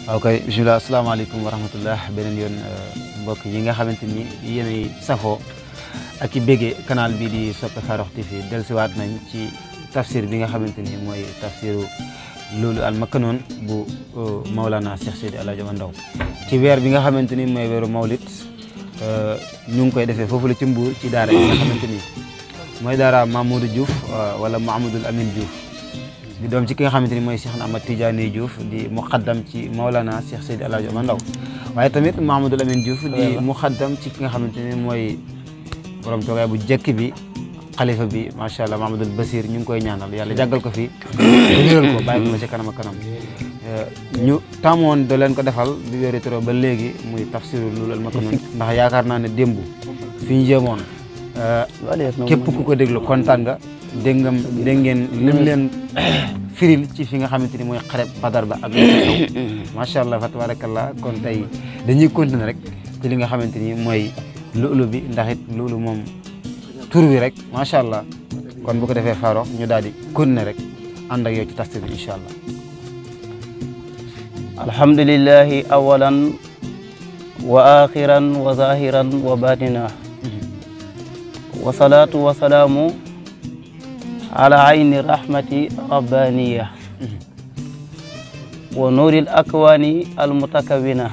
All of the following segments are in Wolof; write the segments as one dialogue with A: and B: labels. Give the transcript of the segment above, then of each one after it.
A: ok bisimilah asalaamaaleykum wa rahmatullah beneen yoon mbokk yi nga xamante ni yéenay safoo ak i béggee canal bi di Sope Farokh TV dellusiwaat nañ ci tafsir bi nga xamante ni mooy tafsiru loolu al makanoon bu Maulana Cheikh Seydi El Hadji Omar Ndaw ci weer bi nga xamante ni mooy weeru mawlid ñu ngi koy defee foofu la ci Mbuur ci daara yi nga xamante ni mooy daara Mamadou Diouf wala Mouhamadoul Amine Diouf di doom ci ki nga xamante ni mooy Cheikh Ahmad Tidiane Diouf di muqaddam ci Maulana Cheikh Seydi El Hadji Omar Ndaw waaye tamit Mouhamadoul Amine Diouf di muqaddam ci ki nga xamante ni mooy borom toogaay bu jekk bi xalifa bi macha allah Mamadou Basir ñu ngi koy ñaanal yàlla jàggal ko fi wéral ko bàyyi ko ci kanam ak kanam ñu tàmmoon da leen ko defal bi wéeri tero ba léegi muy tafsiru loolu al makanoon ndax yaakaar naa ne démb fi ñu jëmoon képp ku ko déglu kontaan nga dégg ngeen lim leen firil ci fi nga xamante ni mooy xareb Badar ba ak macha allah fa tabarakallah kon tey dañuy continuer rek ci li nga xamante ni mooy loolu bi ndax it loolu moom tur bi rek macha allah kon bu ko defee Farokh ñu daal di continuer rek ànd ak yow ci tafsir bi incha allah.
B: alhamdulillahi awalan wa axiran wa zahiran wa batina wa salatu wa salaamu ala ayni rahmati rabbaniya wa nuuril akwani almutakawina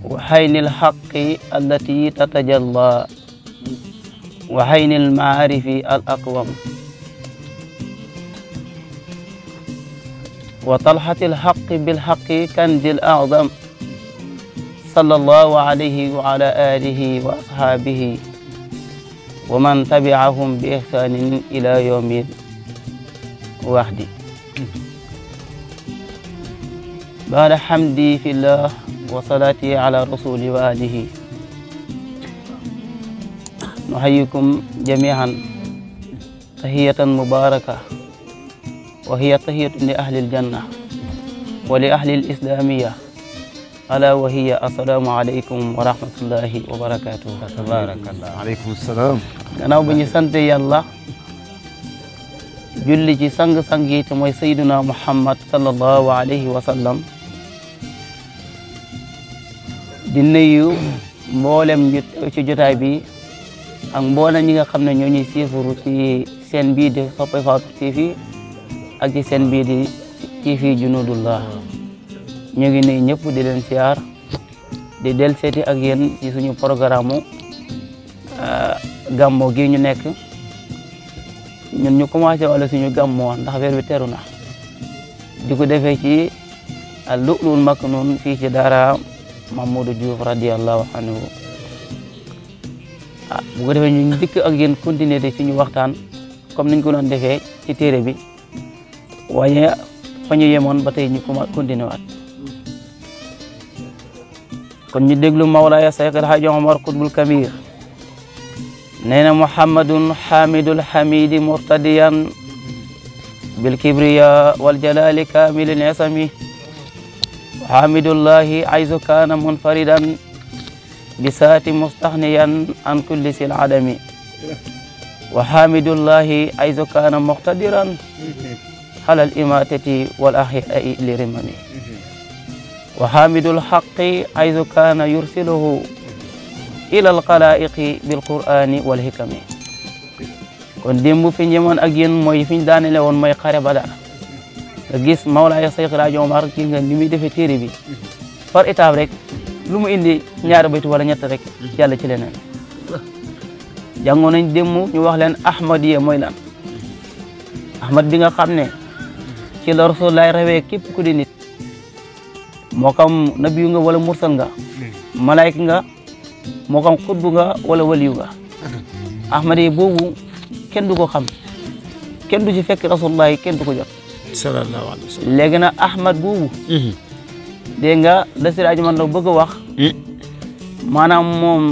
B: wa haynil haqqi allati tatajalla wa haynil maarifi al aqwam wa talhatil haqqi bil haqqi kanzil a'zam sallallahu alayhi wa ala alihi wa ashabihi wa man tabi'ahum bi ihsanin ila yawmil wahdi ba'da hamdi fillah wa salati ala rasuli wa alihi nuhayyikum jami'an tahiyatan mubarakah wa hiya tahiyatun li ahli aljanna wa li ahli alislamiyya ala wa hiya assalamu alaykum wa rahmatullahi wa barakatuh.
A: tabarakallah aleykum salaam.
B: gannaaw bi ñu sant yàlla julli ci sang-sang yi te mooy sayyiduna Muhammad sallallahu alayhi wa sallam di nuyu mboolem ñu ci jotaay bi ak mboolem ñi nga xam ne ñoo ñuy siifuru ci seen bii di Sope Farokh TV ak ci seen bii di TV Junudullah ñu ngi nuyu ñëpp di leen siyaar di del seeti ak yéen ci suñu programme gàmmo gi ñu nekk ñun ñu commencé wala suñu gàmmo ndax weer bi teru na di ko defee ci al-Lu'lu'ul Maknuun fii ci daara Mamadou Diouf radiyallahu anhu bu ko defee ñu dikk ak yéen continuer de suñu waxtaan comme niñ ko doon defee ci téere bi waaye fa ñu yemoon ba tey ñu continuer waat kon ñu déglu Mawlaaya Cheikh El Hadji Omar Qutbul Kabir nee na Muhammadun hamidul hamidi murtadiyan bil kibriya wal jalali kamilil isami hamidullahi ayzu kana munfaridan bisaati mustaxniyan an kulli sil adami wa hamidullahi ayzu kana muqtadiran halal imatati wal ahyai li rimami wa hamidul haqqi ayzu kana yursiluhu ila al qalaiqi bil qur'ani wal hikami kon démb fi ñemoon ak yéen mooy fi ñu daanele woon mooy xare Badar nga gis Mawlaaya Cheikh El Hadji Omar gis nga ni muy defee téere bi par étape rek lu mu indi ñaari baytu wala ñett rek yàlla ci leneen jàngoon nañ démb ñu wax leen ahmadiya mooy lan ahmad bi nga xam ne ci la Rasulullah rawee képp ku di nit moo xam nabiyu nga wala mursal nga malayka nga moo xam xutbu nga wala waliyu nga ahmadiya boobu kenn du ko xam kenn du ci fekk Rasulullah kenn du ko jot
A: sallallahu alayhi wa sallam.
B: léegi nag ahmad boobu dégg nga la Seydi Hadji Omar Ndaw bëgg a wax maanaam moom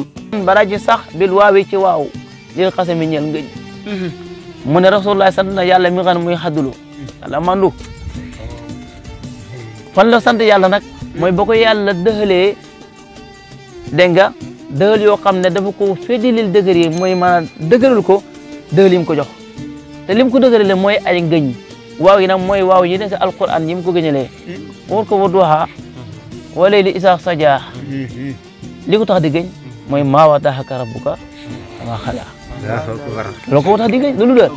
B: baraji sax bil waawi ci waaw lil xasami ñel ngëj mu ne Rasulullah sant na yàlla mi nga xam ne muy xaddulu yàlla mandu fan la sant yàlla nag mooy ba ko yàlla dëxalee dégg nga dëxal yoo xam ne dafa ko féddilil dëgër yi mooy maanaam dëgëral ko dëxal yi mu ko jox te lim ko dëgërale mooy ay ngëñ waaw yi nag mooy waaw yi ne si alquran yi mu ko gëñalee war ko wadduha wa layli isa saja li ko tax di gëñ mooy maa waddaaka rabbuka wa xala loo ko tax di gëñ loolu la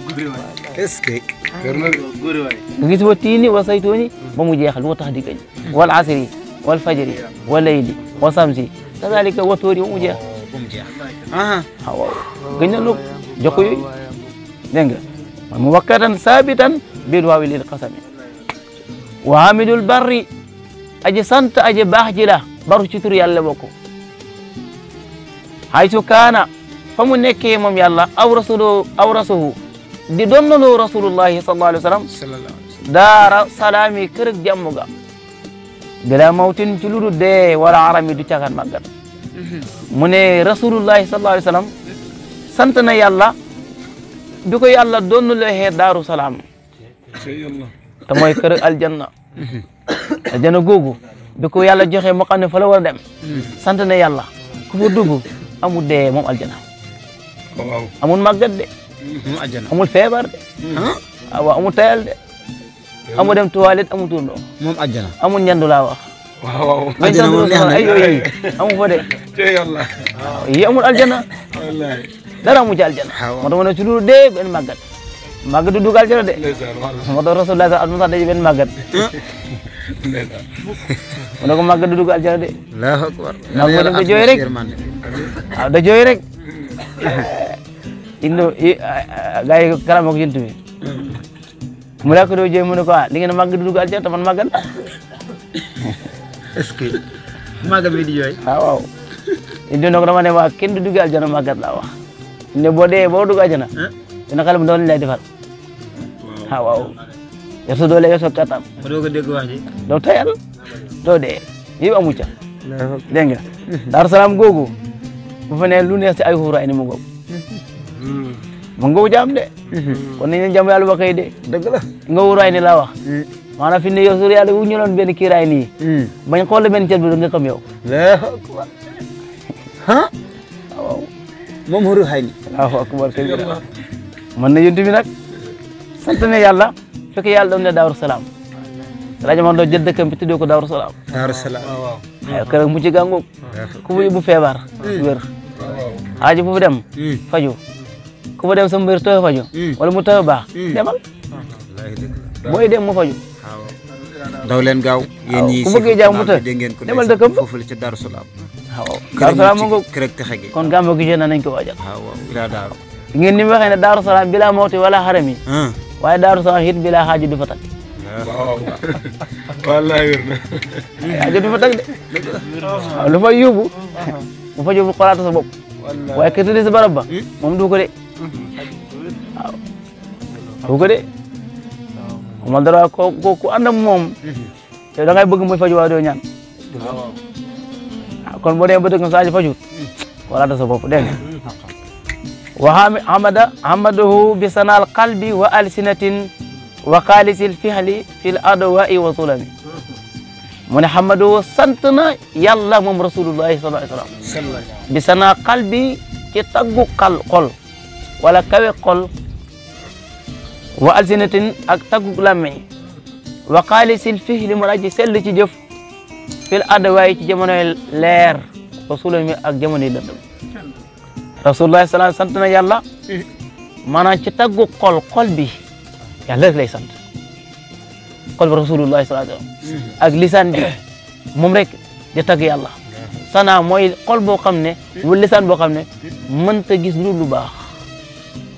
A: est-ce que
B: nga gis wa tiini wa saytuuni ba mu jeexal lu ko tax di gëñ wal asri wal fajri wa layli wa samsi kadalika wa toori ba mu jeex waaw gëñ na lu jox ko yooyu dégg nga mu wakkatan sabitan bil waawi lil qasami wa hamidul barri aji sant aji baax ji la baru ci tur yàlla bokk haytu kaana fa mu nekkee moom yàlla aw rasuhu di donnaloo rasulullahi sallallahu alayhi wa sallam daara salaami kër ak jàmm ga bila mawtin ci lu du dee wala arami du cagan màggat mu ne rasulullahi sallallahu alayhi wa sallam sant na yàlla bi ko yàlla donnalee daaru salaam te mooy kër aljanna aljanna googu bi ko yàlla joxe mu xam ne fa la war a dem sant na yàlla ku fa dugg amul dee moom aljanna amul màggat de amul feebar de waaw amul tayal de amul dem toilette amul tuur
A: moom aljanna
B: amul ñandu laa wax
A: waaw aljanna moom neex na
B: ay yooyu amul fa de waaw yi amul aljanna dara amul ci aljanna moo tax ma ne ci lu dee benn màggat màggat du dugg aljanna de moo tax rasulullah sax aduna sax daje benn màggat mu ne ko màggat du dugg aljanna de
A: allahu akbar
B: màggat dem da jooy rek waaw da jooy rek indo gaa yi kalam ak yënt bi mu la ko doo jooy mu ne ko li ngeen màggat du dugg aljanna te man màggat
A: est-ce que màggat bi di jooy
B: waaw indo nag dama ne waa kenn du dugg aljanna màggat laa wax ne boo dee boo dugg aljanna dina xale mu doon lay defal waaw yor sa doole yor sa kattan
A: doo ko dégg wax ji
B: doo tayal doo dee yëpp amu ca dégg nga Daaru Salaam googu bu fa ne lu neex si ay xuuraay ni mu ngoog mu ngoog jaam de kon nañ leen jàmm yàlla ba kay de
A: dëgg la
B: nga xuuraay ni laa wax maanaam fi ne yow sur yàlla wu ñu loon benn kiiraay nii bañ xool benn cër bi nga xam yow waaw
A: moom xuru xay ni
B: Allahu akbar kabira mën na yonent bi nag sant ne yàlla fekk yàlla doon ne Daaru Salaam rajo man doo jël dëkkam bi tuddee ko Daaru Salaam
A: Daaru Salaam
B: waaw kër mu ci gàngoog ku mu yóbbu feebar wér aaji bu dem faju ku mu dem sa mbir tooy faju wala mu tooy baax demal booy dem mu faju
A: daw leen gaaw yéen ñi
B: ku bëggee jàmm mu tëj demal dëkkam
A: foofu la ci Daaru Salaam
B: waaw Daaru Salaam mu ngoog
A: kër texe gi
B: kon gàmmu gi nañ ko waajal
A: waaw ila daaru
B: ngeen ni mu waxee ne Daaru Salaam bila mawti wala xarami waaye Daaru Salaam it bila xaaji du fa tag
C: wallahi wér na
B: xaaji du fa tag de waaw lu fay yóbbu mu fa yóbbu xolaata sa bopp waaye kër tëdd si barab ba moom du ko de waaw du ko de moom dara ko ku ànd ak moom yow da ngay bëgg muy faju waaye doo ñaan kon boo demee ba dëgg saa ji faju xolaata sa bopp dégg nga wa hamadahu bi sanal qalbi wa alsinatin wa xaalisil fihli fil adwa'i wa sulami mu ne hamadahu sant na yàlla moom rasulullahi sallallahu alayhi wa sallam bi sanal qalbi ci taggu xol wala kawe xol wa alsinatin ak taggu làmmiñ wa xaalisil fihli mu aji sell ci jëf fil adwa'i ci jamonoy leer wa sulami ak jamonoy lëndëm rasulullah sallallahu sant na yàlla maanaam ci taggu xol bi yàlla rek lay sant xol bi rasulullah sallallahu ak lisaan bi moom rek di tagg yàlla sana mooy xol boo xam ne wala lisaan boo xam ne mënta gis lu lu baax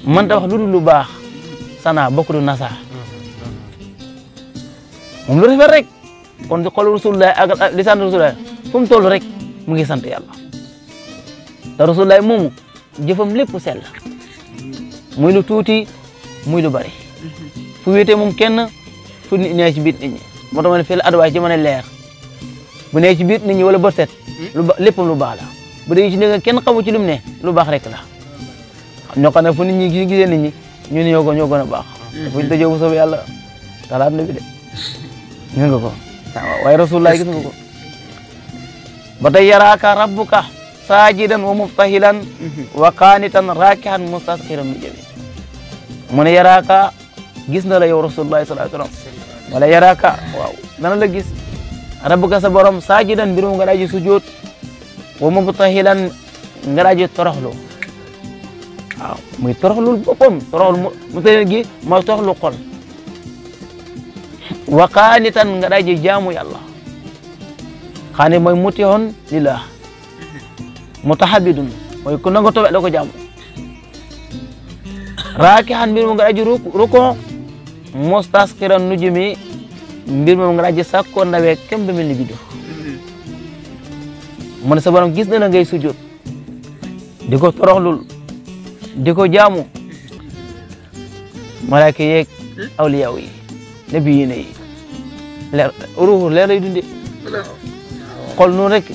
B: mënta wax lu lu baax sana bokk du nasa moom lu rafet rek kon di xol rasulullah ak lisaan rasulullah fu mu toll rek mu ngi sant yàlla te rasulullah moomu jëfam lépp sell muy lu tuuti muy lu bari fu wéete moom kenn fu nit ñee ci biir nit ñi moo tax ma ne fii la adwaay ci mën a leer bu nee ci biir nit ñi wala bët set léppam lu baax la bu dee ci nekk kenn xamu ci lu mu ne lu baax rek la ñoo xam ne fu nit ñi gisee nit ñi ñu ne ñoo gën a baax fu ñu tëjee bu soobee yàlla talaat na bi de ñu nga ko waaye rasulullah gis nga ko ba tey yaraaka rabbuka saajidan wa mubtahilan wa qaanitan raakihan mustasqiran bi jami mu ne yaraaka gis na la yow rasulullah sallallahu alayhi wasallam wala yaraka waaw dana la gis rabbuka sa borom saajidan mbir mu nga daaji sujjóot wa mubtahilan nga daaji toroxlu waaw muy toroxlul boppam toroxlu mu tëddee gi mooy toroxlu xol wa qaanitan nga daaji jaamu yàlla xaani mooy mutihun lillah mutahabidun mooy ku nanga tobe da ko jaamu raakihan mbir mu nga daaji ruko mustaskiran nujumi mbir moom nga daaji sàkkoo nawee kem ba mel ni biddu mu ne sa borom gis na la ngay sujjóot di ko toroxlul di ko jaamu malaaka yeeg awliyaaw yi nabi yi ne yi leer ruuxu leer lay dunde xol noonu rek